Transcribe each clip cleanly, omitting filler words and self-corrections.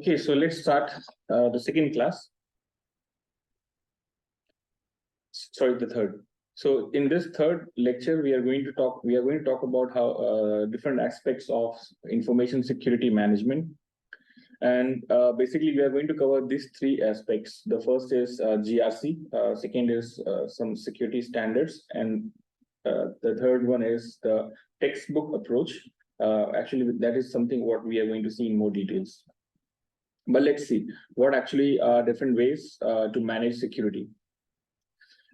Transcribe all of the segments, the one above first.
Okay, so let's start the second class. Sorry, the third. So in this third lecture, we are going to talk about how different aspects of information security management. And basically, we are going to cover these three aspects. The first is GRC, second is some security standards, and the third one is the textbook approach. Actually, that is something what we are going to see in more details. But let's see what actually are different ways to manage security.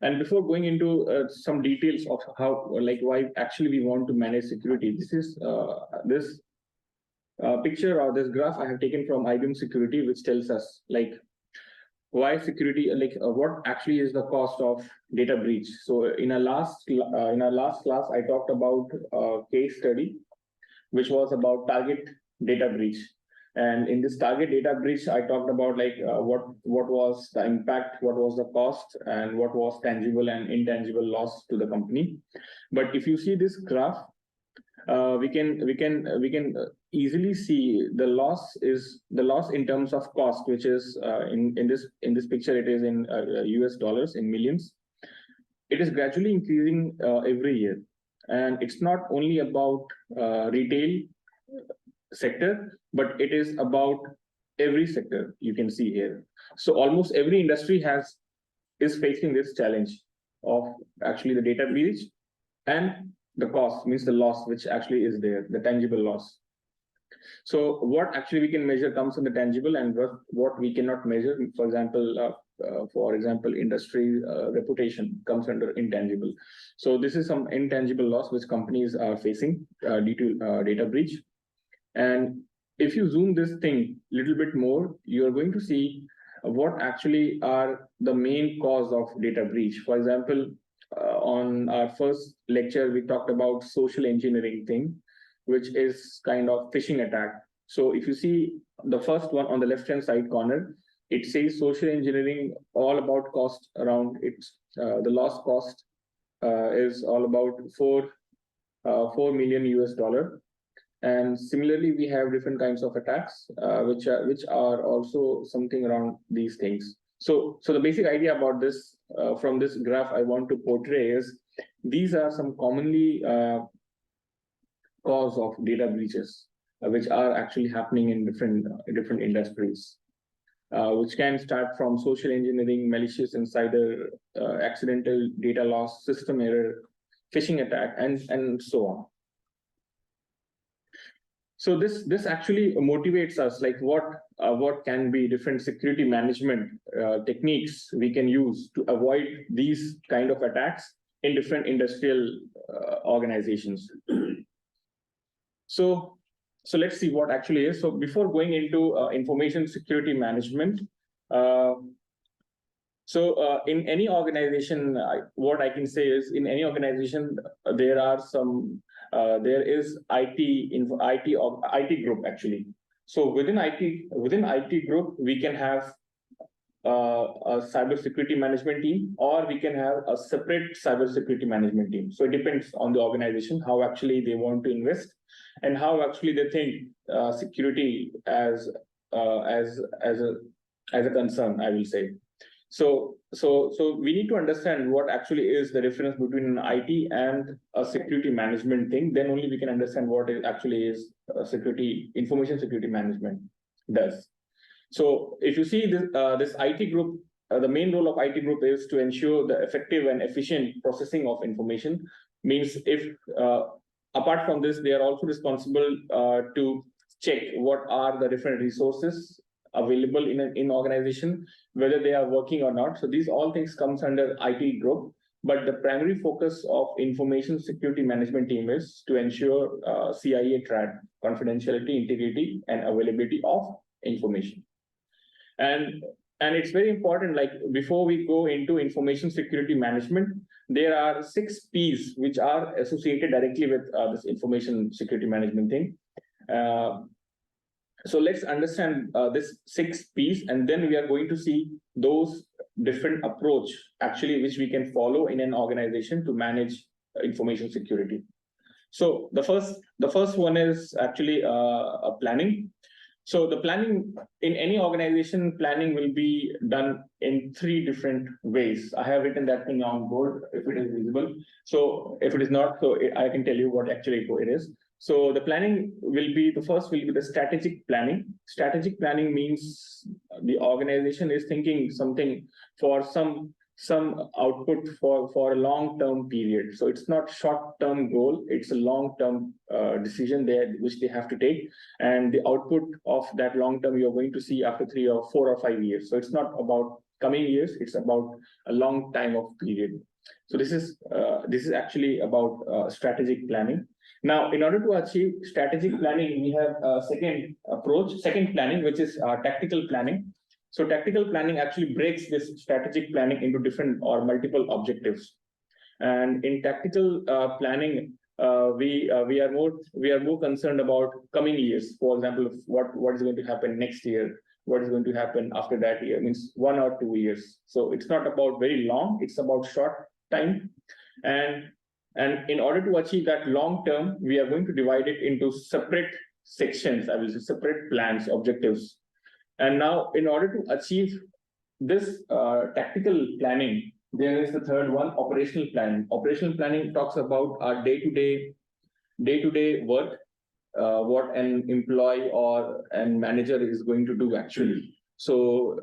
And before going into some details of how, like, why actually we want to manage security, this is this picture or this graph I have taken from IBM Security, which tells us like why security, like what actually is the cost of data breach. So in our last class, I talked about a case study, which was about target data breach. And in this target data breach, I talked about like what was the impact, what was the cost, and what was tangible and intangible loss to the company. But if you see this graph, we can easily see the loss in terms of cost, which is in this picture it is in US dollars, in millions. It is gradually increasing every year, and it's not only about retail sector, but it is about every sector you can see here. So almost every industry is facing this challenge of actually the data breach, and the cost means the loss which actually is there, the tangible loss. So what actually we can measure comes in the tangible, and what we cannot measure, for example, industry reputation comes under intangible. So this is some intangible loss which companies are facing due to data breach. And if you zoom this thing a little bit more, you're going to see what actually are the main cause of data breach. For example, on our first lecture, we talked about social engineering thing, which is kind of phishing attack. So if you see the first one on the left-hand side corner, it says social engineering, all about cost around it. The loss cost is all about 4 million US dollar. And similarly, we have different kinds of attacks, which are also something around these things. So the basic idea about this, from this graph, I want to portray is these are some commonly cause of data breaches, which are actually happening in different industries, which can start from social engineering, malicious insider, accidental data loss, system error, phishing attack, and so on. So this actually motivates us, like what can be different security management techniques we can use to avoid these kind of attacks in different industrial organizations. So let's see what actually is. So before going into information security management, in any organization, what I can say is in any organization there are some. There is IT group actually. So within IT group, we can have a cybersecurity management team, or we can have a separate cybersecurity management team. So it depends on the organization how actually they want to invest and how actually they think security as a concern, I will say. So we need to understand what actually is the difference between an IT and a security management thing. Then only we can understand what it actually is information security management does. So if you see this IT group, the main role of IT group is to ensure the effective and efficient processing of information. Means if apart from this, they are also responsible to check what are the different resources available in organization, whether they are working or not. So these all things comes under IT group, but the primary focus of information security management team is to ensure CIA track confidentiality, integrity, and availability of information. And it's very important, like before we go into information security management, there are 6 P's which are associated directly with this information security management thing. So let's understand this 6 P's, and then we are going to see those different approach actually which we can follow in an organization to manage information security. So the first one is actually planning. So the planning in any organization, planning will be done in 3 different ways. I have written that thing on board if it is visible. So if it is not, so I can tell you what actually it is. So the planning will be, the first will be the strategic planning. Strategic planning means the organization is thinking something for some output for a long-term period. So it's not short-term goal, it's a long-term decision there which they have to take. And the output of that long-term you're going to see after 3 or 4 or 5 years. So it's not about coming years, it's about a long time of period. So this is actually about strategic planning. Now, in order to achieve strategic planning, we have a second planning, which is tactical planning. So tactical planning actually breaks this strategic planning into different or multiple objectives. And in tactical planning, we are more concerned about coming years. For example, what is going to happen next year, what is going to happen after that year, means 1 or 2 years. So it's not about very long; it's about short time. And in order to achieve that long term, we are going to divide it into separate sections. I will say separate plans, objectives. And now, in order to achieve this tactical planning, there is the third one, operational planning. Operational planning talks about our day-to-day work, what an employee or an manager is going to do actually. So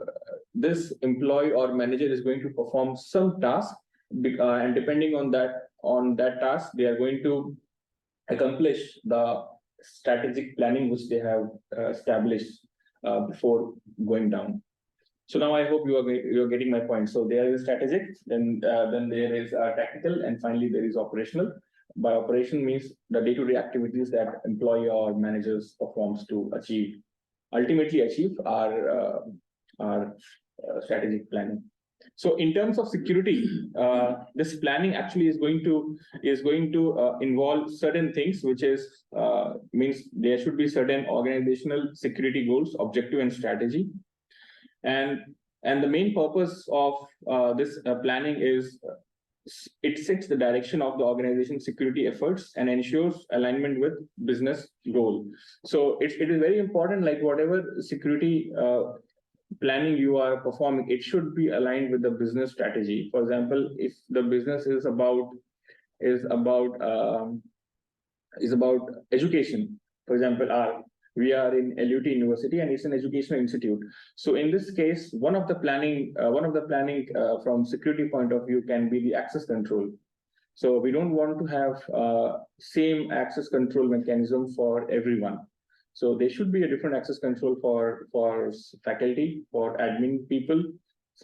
this employee or manager is going to perform some task, and depending on that task, they are going to accomplish the strategic planning which they have established before going down. So now I hope you're getting my point. So there is strategic, then there is tactical, and finally there is operational. By operation means the day-to-day activities that employee or managers performs to ultimately achieve our strategic planning. So in terms of security, this planning actually is going to involve certain things, which is means there should be certain organizational security goals, objective, and strategy. And the main purpose of this planning is it sets the direction of the organization's security efforts and ensures alignment with business goal. So it is very important, like whatever security planning you are performing, it should be aligned with the business strategy. For example, if the business is about education, for example, we are in LUT University and it's an educational institute. So in this case, one of the planning from security point of view can be the access control. So we don't want to have same access control mechanism for everyone. So there should be a different access control for faculty, for admin people,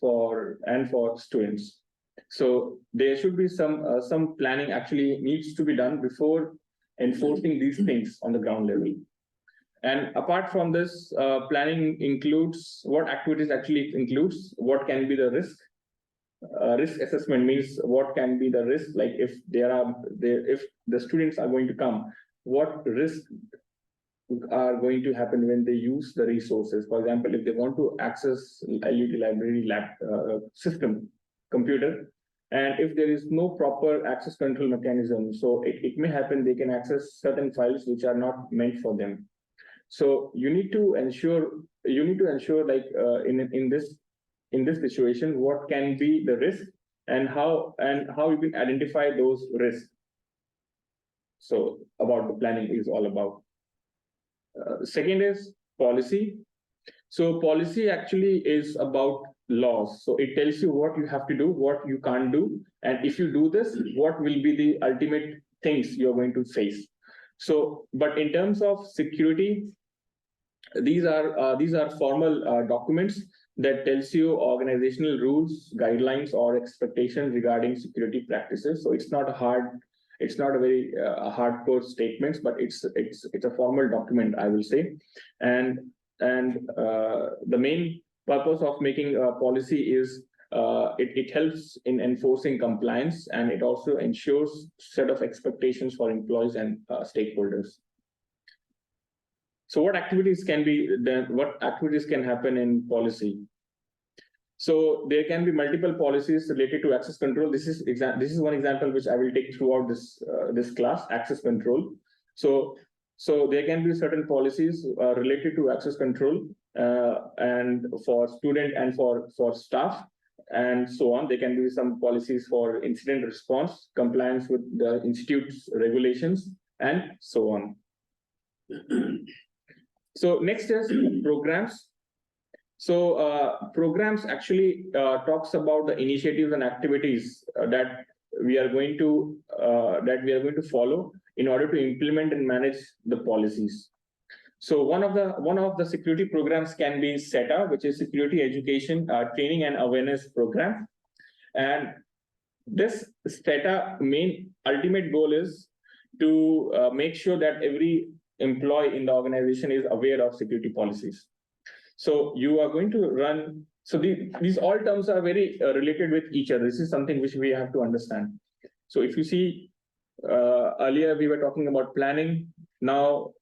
for students. So there should be some planning actually needs to be done before enforcing these things on the ground level. And apart from this, planning includes what activities actually includes, what can be the risk. Risk assessment means what can be the risk, like if if the students are going to come, what risks are going to happen when they use the resources. For example, if they want to access LUT library system, computer, and if there is no proper access control mechanism, so it may happen they can access certain files which are not meant for them. So you need to ensure like in this situation, what can be the risk and how you can identify those risks. So about the planning is all about. Second is policy. So policy actually is about laws. So it tells you what you have to do, what you can't do, and if you do this, what will be the ultimate things you're going to face. So, but in terms of security, these are formal documents that tells you organizational rules, guidelines, or expectations regarding security practices. So it's not a very hardcore statements, but it's a formal document, I will say. And the main purpose of making a policy is it helps in enforcing compliance, and it also ensures set of expectations for employees and stakeholders. So what activities can be done? What activities can happen in policy? So there can be multiple policies related to access control. This is one example which I will take throughout this class, access control. So So there can be certain policies related to access control and for student and for staff and so on. There can be some policies for incident response, compliance with the institute's regulations, and so on. So next is programs. So programs actually talks about the initiatives and activities that we are going to follow in order to implement and manage the policies. So one of the security programs can be SETA, which is Security Education, Training and Awareness Program. And this SETA main ultimate goal is to make sure that every employee in the organization is aware of security policies. So you are going to run. So these all terms are very related with each other. This is something which we have to understand. So if you see, earlier we were talking about planning. Now,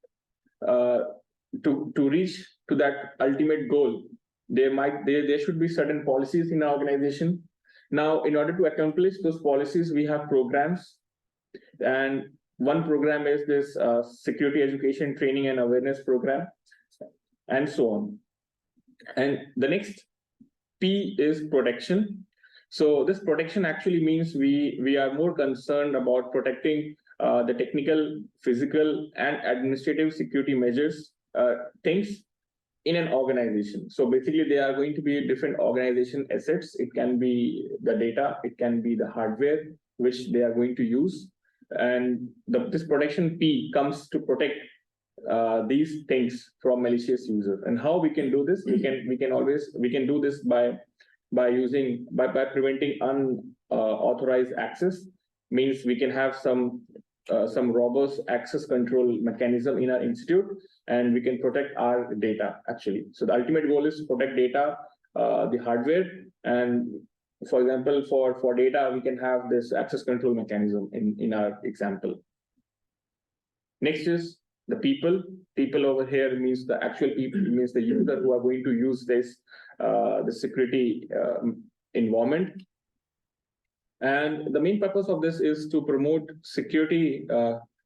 to reach to that ultimate goal, there should be certain policies in our organization. Now, in order to accomplish those policies, we have programs, and one program is this Security Education, Training and Awareness Program, and so on. And the next P is protection. So this protection actually means we are more concerned about protecting the technical, physical, and administrative security measures, things in an organization. So basically, there are going to be different organization assets. It can be the data, it can be the hardware which they are going to use, and this protection P comes to protect these things from malicious users. And how we can do this? We can do this by preventing unauthorized access. Means we can have some robust access control mechanism in our institute, and we can protect our data actually. So the ultimate goal is to protect data, the hardware, and for example, for data, we can have this access control mechanism in our example. Next is the people. People over here means the actual people, means the user who are going to use this the security environment. And the main purpose of this is to promote security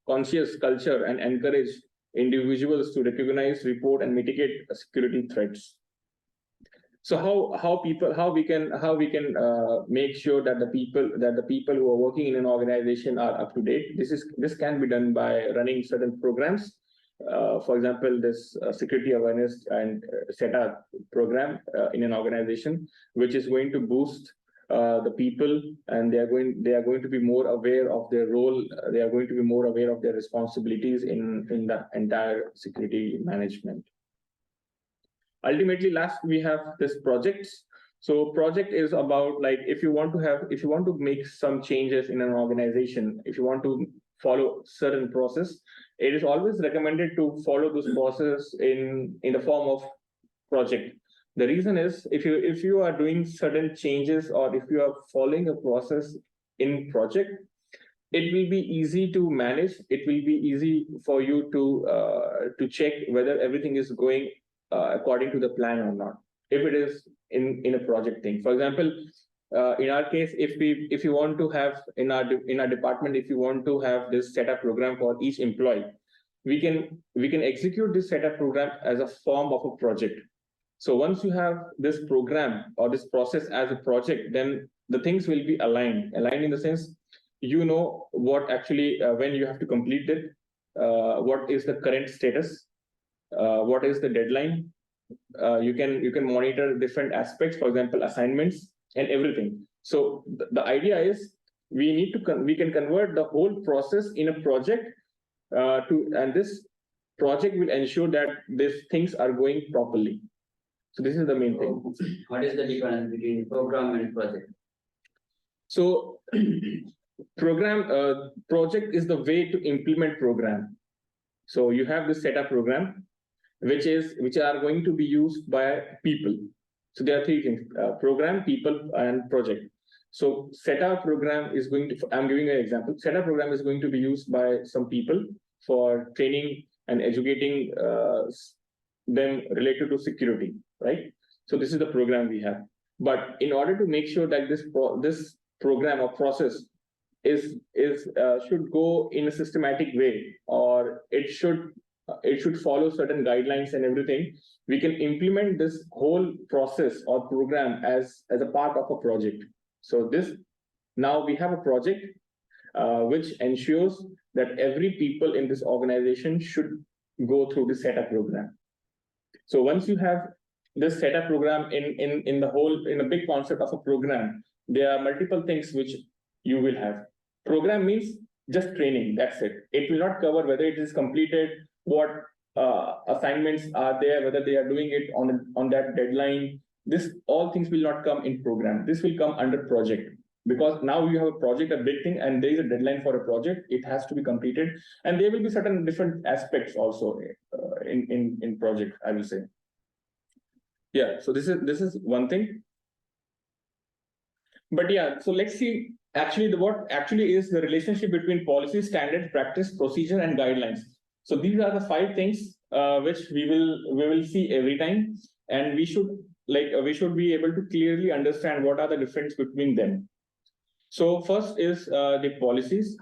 conscious culture and encourage individuals to recognize, report, and mitigate security threats. So how we can make sure that the people who are working in an organization are up to date. This can be done by running certain programs. For example, this security awareness and SETA program in an organization, which is going to boost the people, and they are going to be more aware of their role. They are going to be more aware of their responsibilities in the entire security management. Ultimately, last we have this projects. So project is about, like, if you want to make some changes in an organization, if you want to follow certain process, it is always recommended to follow this process in the form of project. The reason is, if you are doing certain changes, or if you are following a process in project, it will be easy to manage. It will be easy for you to check whether everything is going according to the plan or not, if it is in a project thing. For example, in our case, if you want to have in our department, if you want to have this setup program for each employee, we can execute this setup program as a form of a project. So once you have this program or this process as a project, then the things will be aligned in the sense, you know what actually when you have to complete it, what is the current status, what is the deadline. You can monitor different aspects, for example, assignments and everything. So the idea is we can convert the whole process in a project and this project will ensure that these things are going properly. So this is the main thing. What is the difference between program and project? So project is the way to implement program. So you have this setup program, which are going to be used by people. So there are three things: program, people, and project. So setup program is going to, I'm giving an example. Setup program is going to be used by some people for training and educating them related to security, right? So this is the program we have. But in order to make sure that this program or process should go in a systematic way, or it should it should follow certain guidelines and everything. We can implement this whole process or program as a part of a project. So this, now we have a project which ensures that every people in this organization should go through the setup program. So once you have this setup program in the whole, in a big concept of a program, there are multiple things which you will have. Program means just training, that's it. It will not cover whether it is completed, what assignments are there, whether they are doing it on that deadline. This all things will not come in program. This will come under project, because now you have a project, a big thing, and there is a deadline for a project. It has to be completed, and there will be certain different aspects also in project, I will say. Yeah, so this is one thing. But yeah, so let's see actually what actually is the relationship between policy, standard, practice, procedure, and guidelines. So these are the 5 things which we will see every time, and we should be able to clearly understand what are the difference between them. So first is the policies.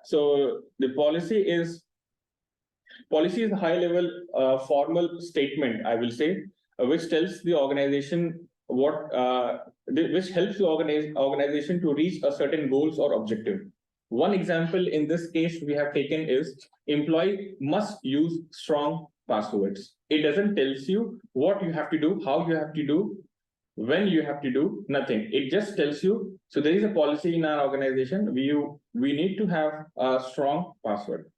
So the policy is a high-level formal statement, I will say, which tells the organization what, which helps the organization to reach a certain goals or objective. One example in this case we have taken is employee must use strong passwords. It doesn't tells you what you have to do, how you have to do, when you have to do, nothing. It just tells you. So there is a policy in our organization. We need to have a strong password.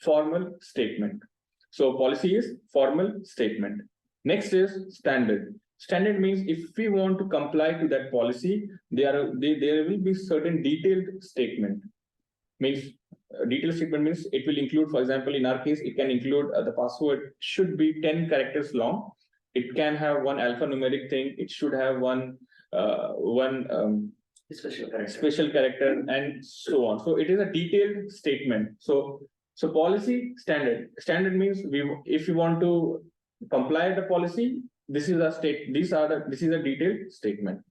Formal statement. So policy is formal statement. Next is standard. Standard means if we want to comply to that policy, there will be certain detailed statement. Means detailed statement means it will include, for example, in our case, it can include the password should be 10 characters long. It can have one alphanumeric thing. It should have one special character, and so on. So it is a detailed statement. So policy, standard. Standard means if you want to comply the policy, this is a detailed statement.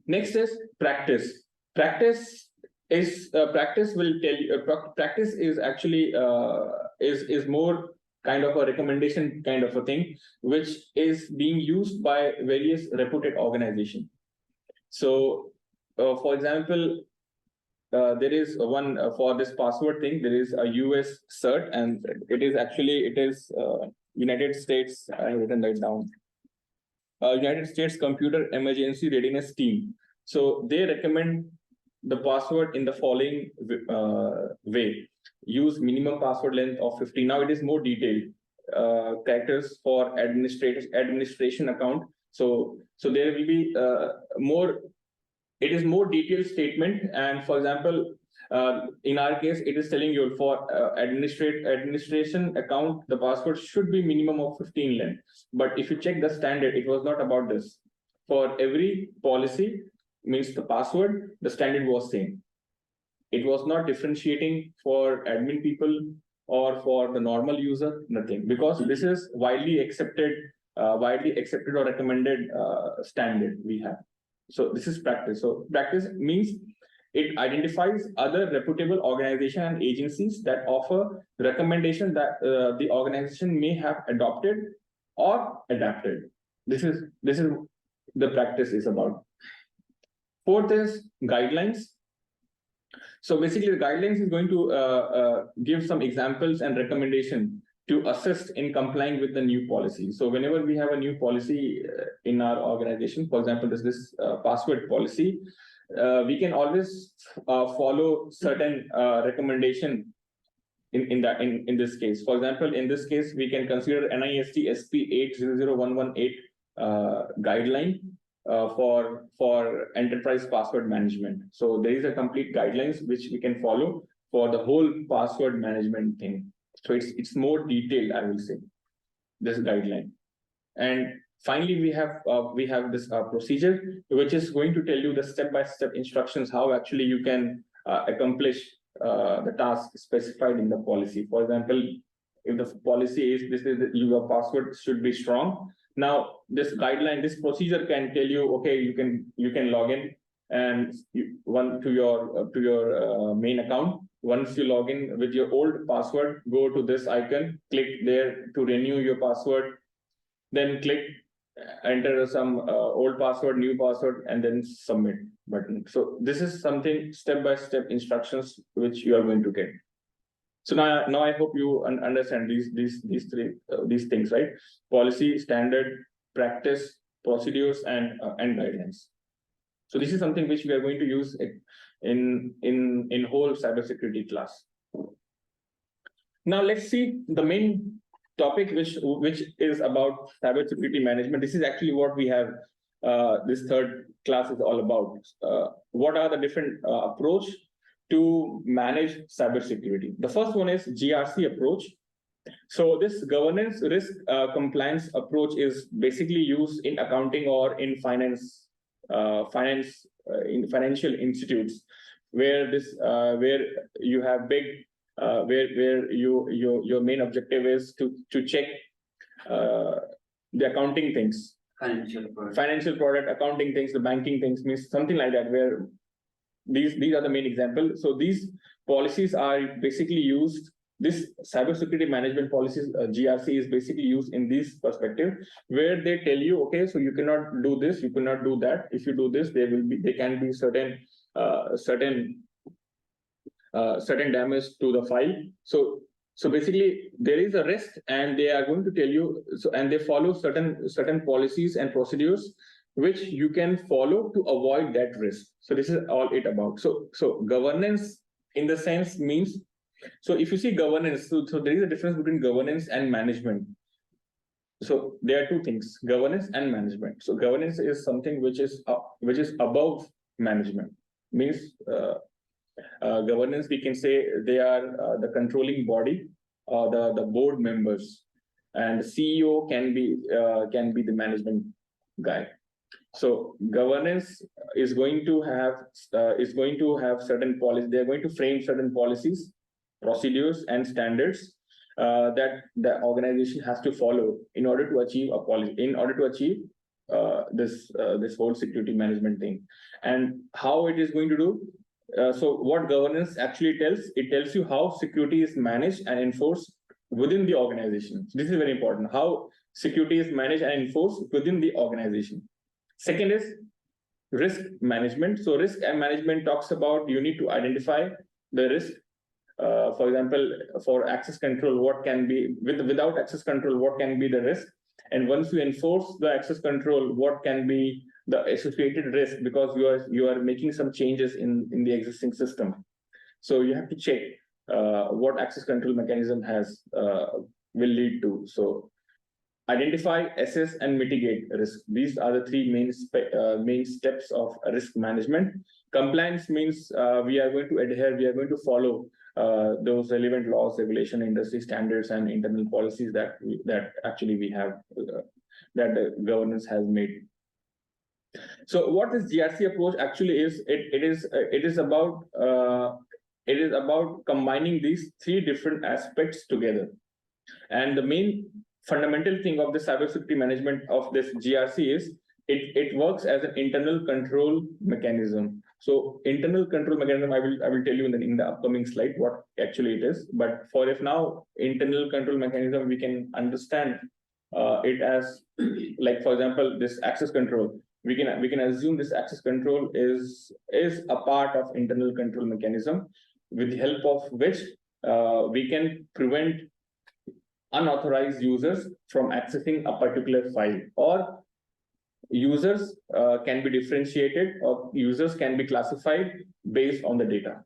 Next is practice. Practice will tell you. Practice is actually is more kind of a recommendation kind of a thing, which is being used by various reputed organizations. So, for example, there is one for this password thing. There is a US cert, and it is United States. I have written that down. United States Computer Emergency Readiness Team. So they recommend the password in the following way. Use minimum password length of 50. Now it is more detailed. Characters for administration account. So there will be more. It is more detailed statement. And for example, in our case, it is telling you for administration account, the password should be minimum of 15 length. But if you check the standard, it was not about this. For every policy, means the password, the standard was same. It was not differentiating for admin people or for the normal user, nothing, because this is widely accepted or recommended standard we have. So this is practice. So practice means it identifies other reputable organizations and agencies that offer recommendation that the organization may have adopted or adapted. This is the practice is about. Fourth is guidelines. So basically, the guidelines is going to give some examples and recommendation to assist in complying with the new policy. So whenever we have a new policy in our organization, for example, this password policy, we can always follow certain recommendation in this case. For example, in this case, we can consider NIST SP 800118 guideline for enterprise password management. So there is a complete guidelines which we can follow for the whole password management thing. So it's more detailed, I will say, this guideline. And finally, we have this procedure, which is going to tell you the step-by-step instructions how actually you can accomplish the task specified in the policy. For example, if the policy is your password should be strong. Now this guideline, this procedure can tell you, okay, you can log in and to your main account, Once you log in with your old password, go to this icon, click there to renew your password, then click enter some old password, new password, and then submit button. So this is something step-by-step instructions which you are going to get. So now I hope you understand these three these things, right? Policy, standard, practice, procedures, and guidelines. So this is something which we are going to use in whole cybersecurity class. Now let's see the main topic, which is about cybersecurity management. This is actually what we have. This third class is all about. What are the different approach to manage cybersecurity? The first one is GRC approach. So this governance risk compliance approach is basically used in accounting or in finance, in financial institutes, where where you have big where your main objective is to check the accounting things, financial product accounting things, the banking things, means something like that, where these are the main examples. So these policies are basically used. This cybersecurity management policies, GRC, is basically used in this perspective, where they tell you, okay, so you cannot do this, you cannot do that. If you do this, there can be certain damage to the file. So basically there is a risk, and they are going to tell you. So, and they follow certain policies and procedures which you can follow to avoid that risk. So this is all it about. So governance in the sense means, so if you see governance, so there is a difference between governance and management. So there are two things: governance and management. So governance is something which is above management. Means governance, we can say they are the controlling body, the board members, and the CEO can be the management guy. So governance is going to have certain policies. They are going to frame certain policies, procedures, and standards that the organization has to follow in order to achieve a policy, in order to achieve this whole security management thing. And how it is going to do. So what governance actually tells, it tells you how security is managed and enforced within the organization. So this is very important, how security is managed and enforced within the organization. Second is risk management. So risk and management talks about, you need to identify the risk. For example, for access control, what can be, without access control, what can be the risk? And once you enforce the access control, what can be the associated risk, because you are making some changes in the existing system. So you have to check what access control mechanism will lead to. So identify, assess, and mitigate risk. These are the three main steps of risk management. Compliance means we are going to adhere, we are going to follow those relevant laws, regulation, industry standards, and internal policies that actually we have, that the governance has made. So what this GRC approach actually is, it is about combining these three different aspects together. And the main fundamental thing of the cybersecurity management of this GRC is it works as an internal control mechanism. So internal control mechanism, I will tell you in the upcoming slide what actually it is. But for if now, internal control mechanism, we can understand it as, like, for example, this access control. We can assume this access control is a part of internal control mechanism, with the help of which we can prevent unauthorized users from accessing a particular file, or users can be differentiated, or users can be classified based on the data.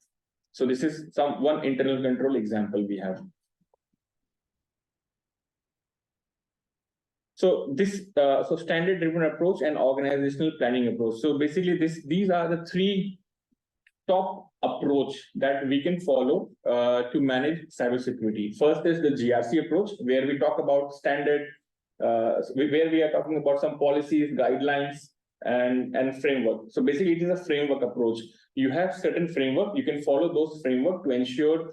So this is one internal control example we have. So this standard driven approach and organizational planning approach. So basically these are the three top approach that we can follow to manage cybersecurity. First is the GRC approach, where we talk about standard, where we are talking about some policies, guidelines, and framework. So basically it is a framework approach. You have certain framework, you can follow those framework to ensure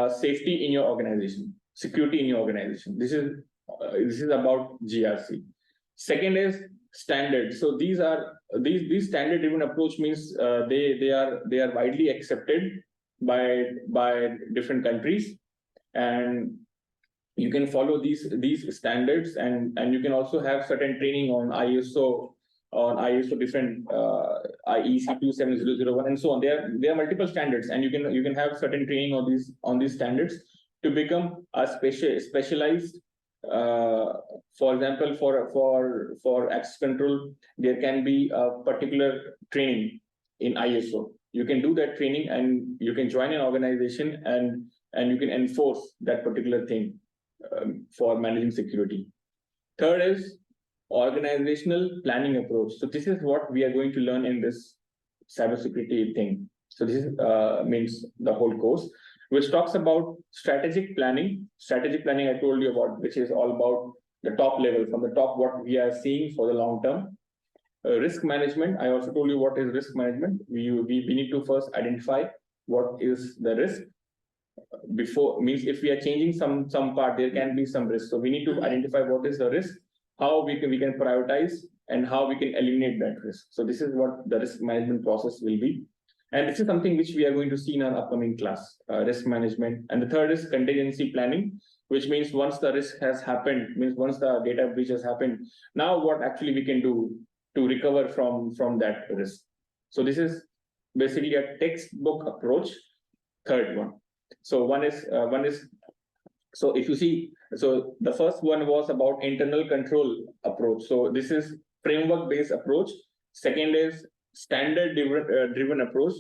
safety in your organization, security in your organization. This is about GRC. Second is standard. So these standard driven approach means they are widely accepted by different countries, and you can follow these standards, and you can also have certain training on ISO different IEC 27001 and so on. There are multiple standards, and you can have certain training on these standards to become a specialized. For example, for access control, there can be a particular training in ISO. You can do that training, and you can join an organization, and you can enforce that particular thing for managing security. Third is organizational planning approach. So this is what we are going to learn in this cybersecurity thing. So this is, means the whole course, which talks about strategic planning. Strategic planning I told you about, which is all about the top level, from the top, what we are seeing for the long term. Risk management, I also told you what is risk management. We need to first identify what is the risk. Before, means if we are changing some part, there can be some risk. So we need to identify what is the risk, how we can prioritize, and how we can eliminate that risk. So this is what the risk management process will be. And this is something which we are going to see in our upcoming class, risk management. And the third is contingency planning, which means once the risk has happened, means once the data breach has happened, now what actually we can do to recover from that risk. So this is basically a textbook approach, third one. So one is so if you see, so the first one was about internal control approach. So this is framework based approach. Second is standard driven approach.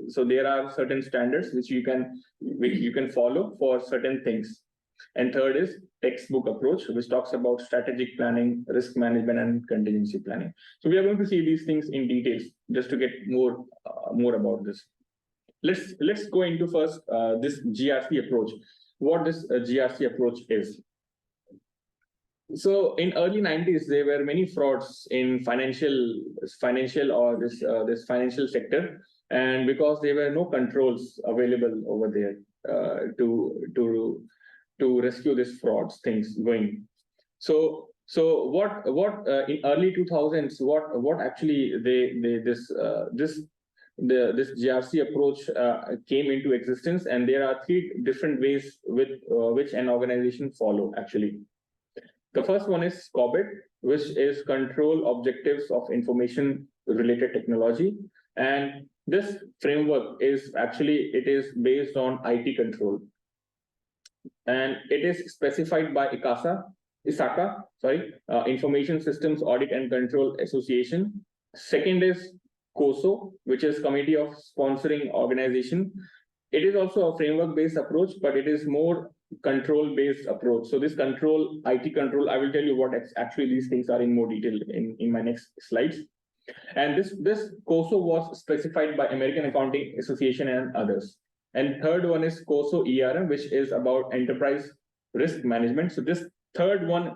So there are certain standards which you can follow for certain things. And third is textbook approach, which talks about strategic planning, risk management, and contingency planning. So we are going to see these things in details just to get more about this. Let's go into first this GRC approach. What this GRC approach is. So in early 90s, there were many frauds in financial or this financial sector, and because there were no controls available over there to rescue this frauds things going. So what in early 2000s, what actually this GRC approach came into existence, and there are three different ways with which an organization follow actually. The first one is COBIT, which is Control Objectives of Information Related Technology, and this framework is actually based on IT control, and it is specified by ISACA, Information Systems Audit and Control Association. Second is COSO, which is Committee of Sponsoring Organization. It is also a framework-based approach, but it is more control-based approach. So this control, IT control, I will tell you what actually these things are in more detail in my next slides. And this COSO was specified by American Accounting Association and others. And third one is COSO ERM, which is about enterprise risk management. So this third one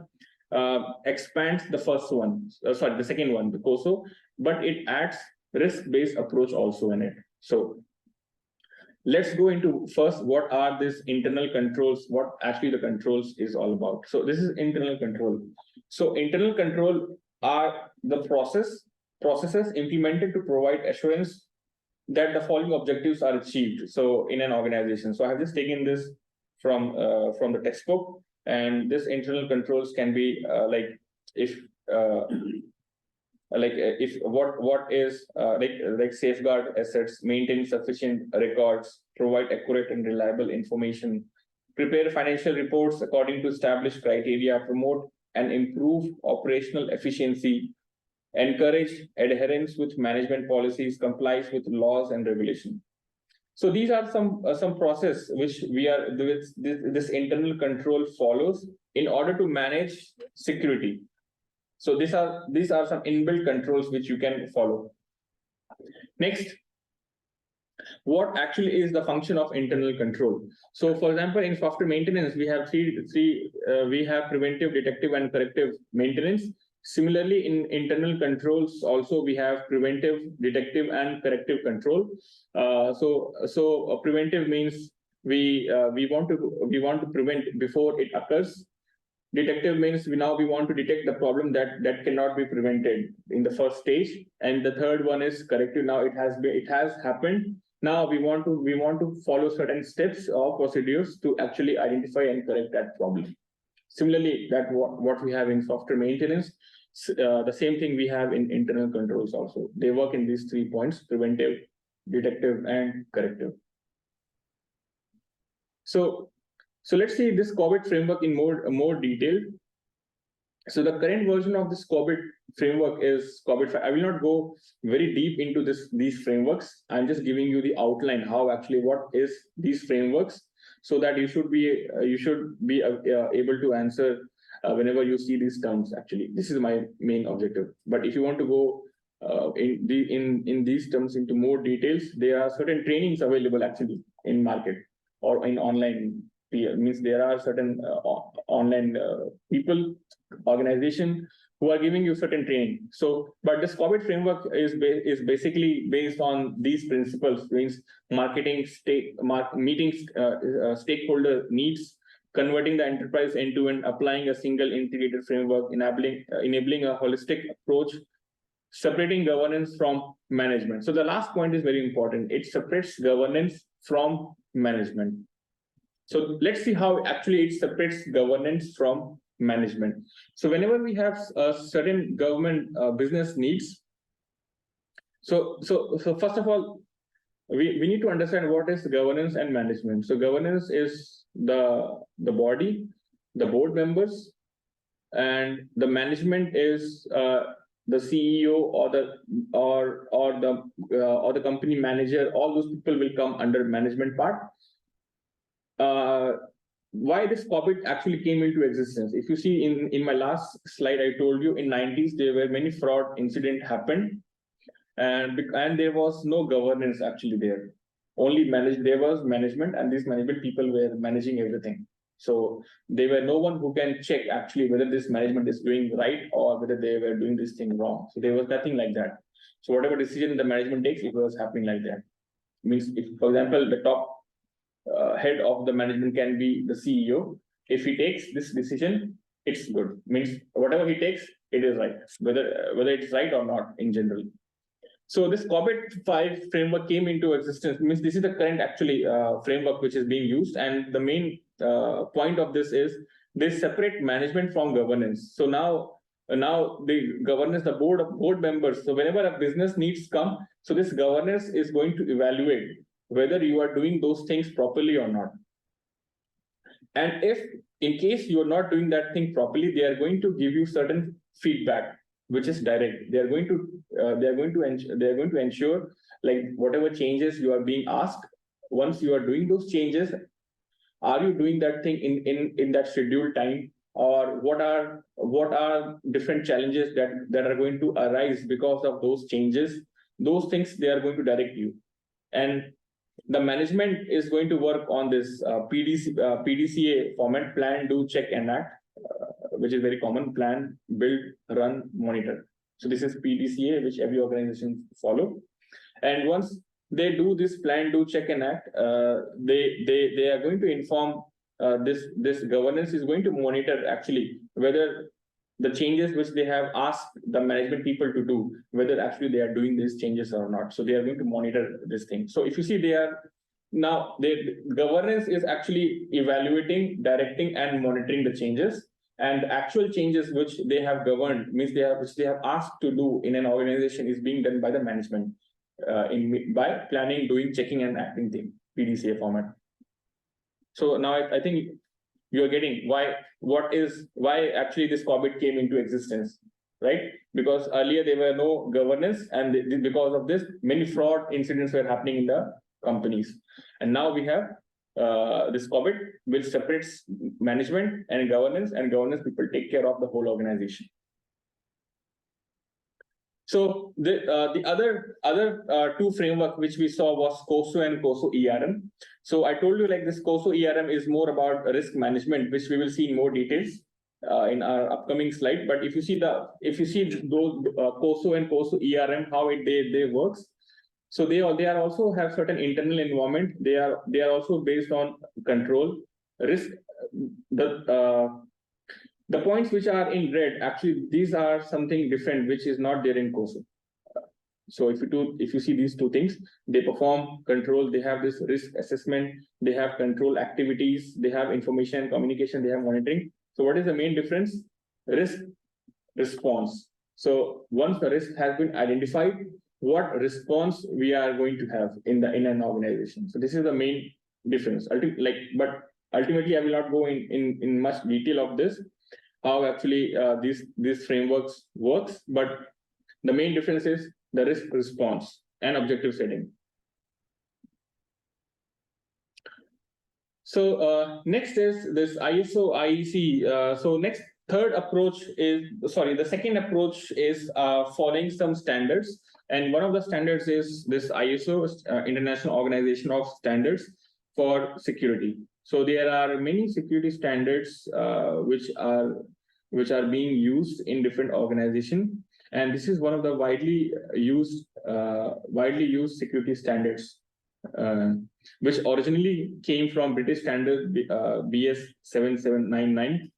expands the first one, the second one, the COSO, but it adds risk-based approach also in it. So let's go into first what are these internal controls, what actually the controls is all about. So this is internal control. So internal control are the processes implemented to provide assurance that the following objectives are achieved. So in an organization. So I have just taken this from the textbook, and this internal controls can be what is safeguard assets, maintain sufficient records, provide accurate and reliable information, prepare financial reports according to established criteria, promote and improve operational efficiency, encourage adherence with management policies, complies with laws and regulation. So these are some process which this internal control follows in order to manage security. So these are some inbuilt controls which you can follow. Next, what actually is the function of internal control? So for example, in software maintenance, we have we have preventive, detective, and corrective maintenance. Similarly, in internal controls also we have preventive, detective, and corrective control. So preventive means we want to prevent before it occurs. Detective means we want to detect the problem that cannot be prevented in the first stage. And the third one is corrective. Now it has happened, Now we want to follow certain steps or procedures to actually identify and correct that problem. Similarly, that what we have in software maintenance, the same thing we have in internal controls also. They work in these 3 points: preventive, detective, and corrective. So let's see this COBIT framework in more detail. So the current version of this COBIT framework is COBIT 5. I will not go very deep into these frameworks. I'm just giving you the outline, how actually what is these frameworks, so that you should be able to answer whenever you see these terms. Actually, this is my main objective. But if you want to go in these terms into more details, there are certain trainings available actually in market or in online. Means there are certain online people, organization who are giving you certain training. So, but this COBIT framework is basically based on these principles: means meeting stakeholder needs, converting the enterprise into and applying a single integrated framework, enabling a holistic approach, separating governance from management. So the last point is very important. It separates governance from management. So let's see how actually it separates governance from management. So whenever we have certain government business needs, so first of all, we need to understand what is governance and management. So governance is the body, the board members, and the management is the CEO or the company manager. All those people will come under management part. Why this COBIT actually came into existence? If you see in my last slide, I told you in 90s there were many fraud incident happened, and there was no governance actually there. There was management, and these management people were managing everything. So there were no one who can check actually whether this management is doing right or whether they were doing this thing wrong. So there was nothing like that. So whatever decision the management takes, it was happening like that. Means if, for example, the top head of the management can be the CEO. If he takes this decision, it's good. Means whatever he takes, it is right, whether it's right or not in general. So this COBIT 5 framework came into existence. Means this is the current actually framework which is being used, and the main point of this is they separate management from governance. So now the governance, the board members. So whenever a business needs come, so this governance is going to evaluate whether you are doing those things properly or not. And if in case you are not doing that thing properly, they are going to give you certain feedback, which is direct. They are going to ensure like whatever changes you are being asked. Once you are doing those changes, are you doing that thing in that scheduled time, or what are different challenges that are going to arise because of those changes? Those things they are going to direct you. And the management is going to work on this PDCA format: plan, do, check, and act, which is very common: plan, build, run, monitor. So this is PDCA, which every organization follow. And once they do this plan, do, check, and act, they are going to inform this governance is going to monitor actually whether the changes which they have asked the management people to do, whether actually they are doing these changes or not. So they are going to monitor this thing. So if you see, the governance is actually evaluating, directing, and monitoring the changes. And the actual changes which they have governed, means which they have asked to do in an organization, is being done by the management by planning, doing, checking, and acting thing, PDCA format. So now I think you are getting why actually this COBIT came into existence, right? Because earlier there were no governance, and because of this, many fraud incidents were happening in the companies. And now we have this COBIT, which separates management and governance people take care of the whole organization. So the other two framework which we saw was COSO and COSO ERM. So I told you like this COSO ERM is more about risk management, which we will see in more details in our upcoming slide. But if you see those COSO and COSO ERM, how they works. So they also have certain internal environment. They are also based on control, risk. The points which are in red, actually, these are something different, which is not there in COSO. So if you see these two things, they perform control, they have this risk assessment, they have control activities, they have information communication, they have monitoring. So what is the main difference? Risk response. So once the risk has been identified, what response we are going to have in an organization. So this is the main difference. But ultimately, I will not go in much detail of this, how actually these frameworks works. But the main difference is the risk response and objective setting. So next is this ISO IEC. So next third approach is, the second approach is following some standards. And one of the standards is this ISO, International Organization of Standards for Security. So there are many security standards which are being used in different organizations. And this is one of the widely used security standards, which originally came from British standard BS 7799.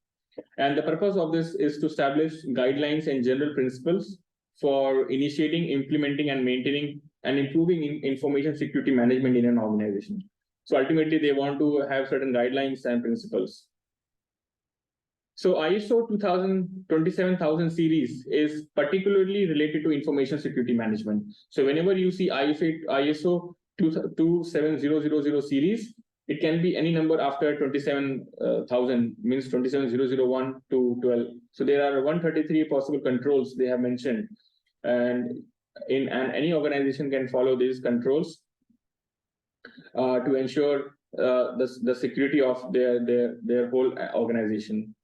And the purpose of this is to establish guidelines and general principles for initiating, implementing, and maintaining and improving information security management in an organization. So ultimately, they want to have certain guidelines and principles. So ISO 27000 series is particularly related to information security management. So whenever you see ISO 27000 series, it can be any number after 27,000, means 27001 to 12. So there are 133 possible controls they have mentioned, and any organization can follow these controls to ensure the security of their whole organization.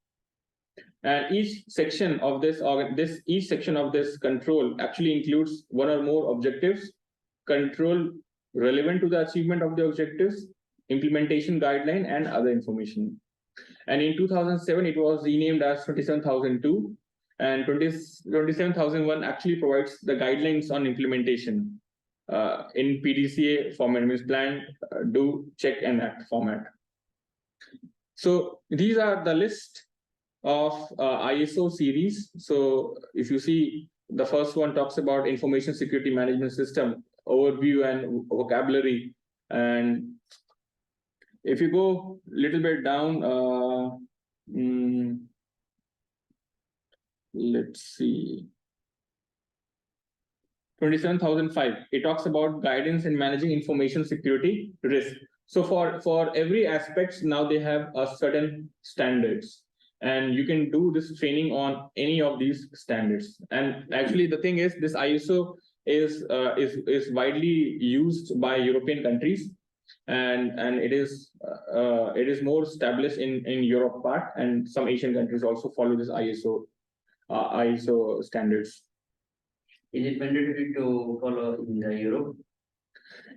And each section of this control actually includes one or more objectives, control relevant to the achievement of the objectives, implementation guideline, and other information. And in 2007, it was renamed as 27002, and 27001 actually provides the guidelines on implementation in PDCA format, means plan, do, check, and act format. So these are the list of ISO series. So if you see, the first one talks about information security management system overview and vocabulary. And if you go a little bit down, let's see, 27005, it talks about guidance in managing information security risk. So for every aspect, now they have a certain standards, and you can do this training on any of these standards. And actually, the thing is, this ISO is widely used by European countries, and it is more established in Europe part, and some Asian countries also follow this ISO standards. Is it mandatory to follow in the Europe?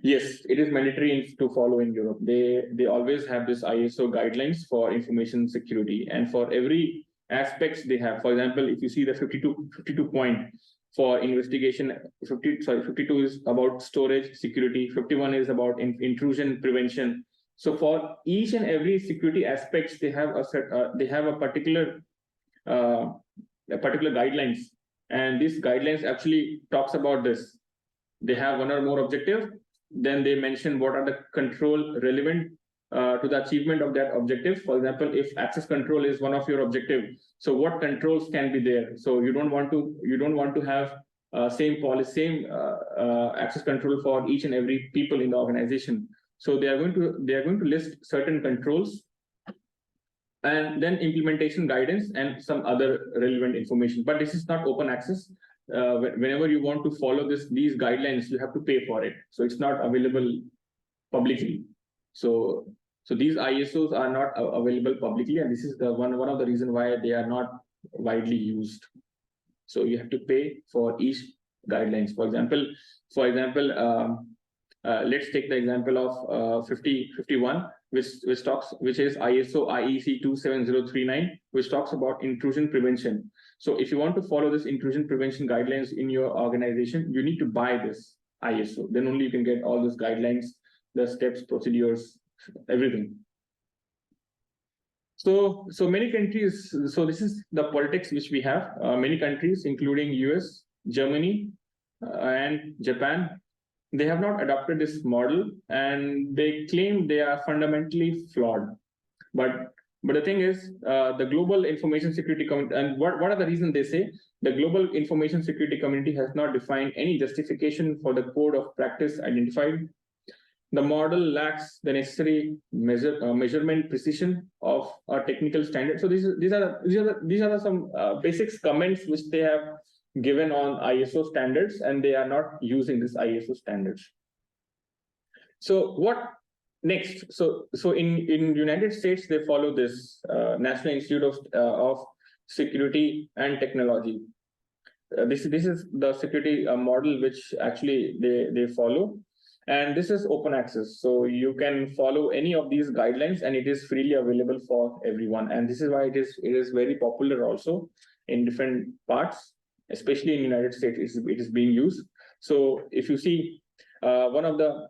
Yes, it is mandatory to follow in Europe. They always have this ISO guidelines for information security, and for every aspects they have. For example, if you see the 52 point for investigation, 52 is about storage security, 51 is about intrusion prevention. So for each and every security aspects, they have a particular guidelines, and these guidelines actually talks about this. They have one or more objective, then they mention what are the control relevant to the achievement of that objective. For example, if access control is one of your objective, so what controls can be there? So you don't want to have same access control for each and every people in the organization. So they are going to list certain controls, and then implementation guidance and some other relevant information. But this is not open access. Whenever you want to follow these guidelines, you have to pay for it. So it's not available publicly. So these ISOs are not available publicly, and this is the one of the reasons why they are not widely used. So you have to pay for each guidelines. For example, let's take the example of 51, which is ISO IEC 27039, which talks about intrusion prevention. So if you want to follow this intrusion prevention guidelines in your organization, you need to buy this ISO. Then only you can get all those guidelines, the steps, procedures, everything. So many countries, so this is the politics which we have. Many countries, including US, Germany, and Japan, they have not adopted this model, and they claim they are fundamentally flawed. But the thing is, the global information security community, and what are the reasons they say? The global information security community has not defined any justification for the code of practice identified. The model lacks the necessary measurement precision of a technical standard. So these are some basics comments which they have given on ISO standards, and they are not using this ISO standards. So what next? So in United States, they follow this National Institute of Security and Technology. This is the security model which actually they follow, and this is open access. So you can follow any of these guidelines, and it is freely available for everyone. And this is why it is very popular also in different parts, especially in United States. It is being used. So if you see one of the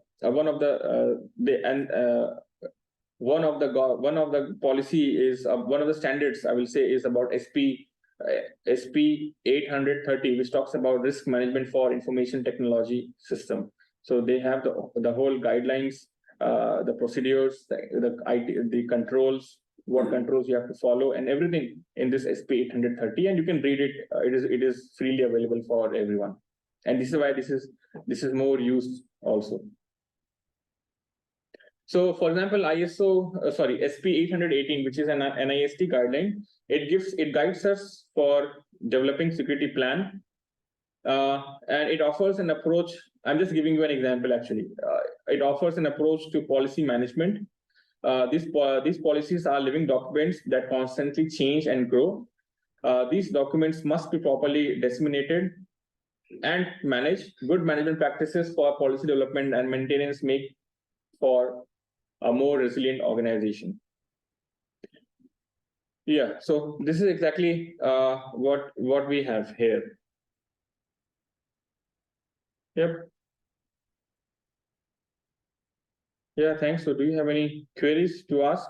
policy is one of the standards, I will say, is about SP 830, which talks about risk management for information technology system. So they have the whole guidelines, the procedures, the controls, what controls you have to follow, and everything in this SP 830, and you can read it. It is freely available for everyone, and this is why this is more used also. So, for example, SP 818, which is an NIST guideline, it guides us for developing security plan, and it offers an approach. I'm just giving you an example. Actually, it offers an approach to policy management. These policies are living documents that constantly change and grow. These documents must be properly disseminated and managed. Good management practices for policy development and maintenance make for a more resilient organization. Yeah, so this is exactly what we have here. Yep. Yeah, thanks. So do you have any queries to ask?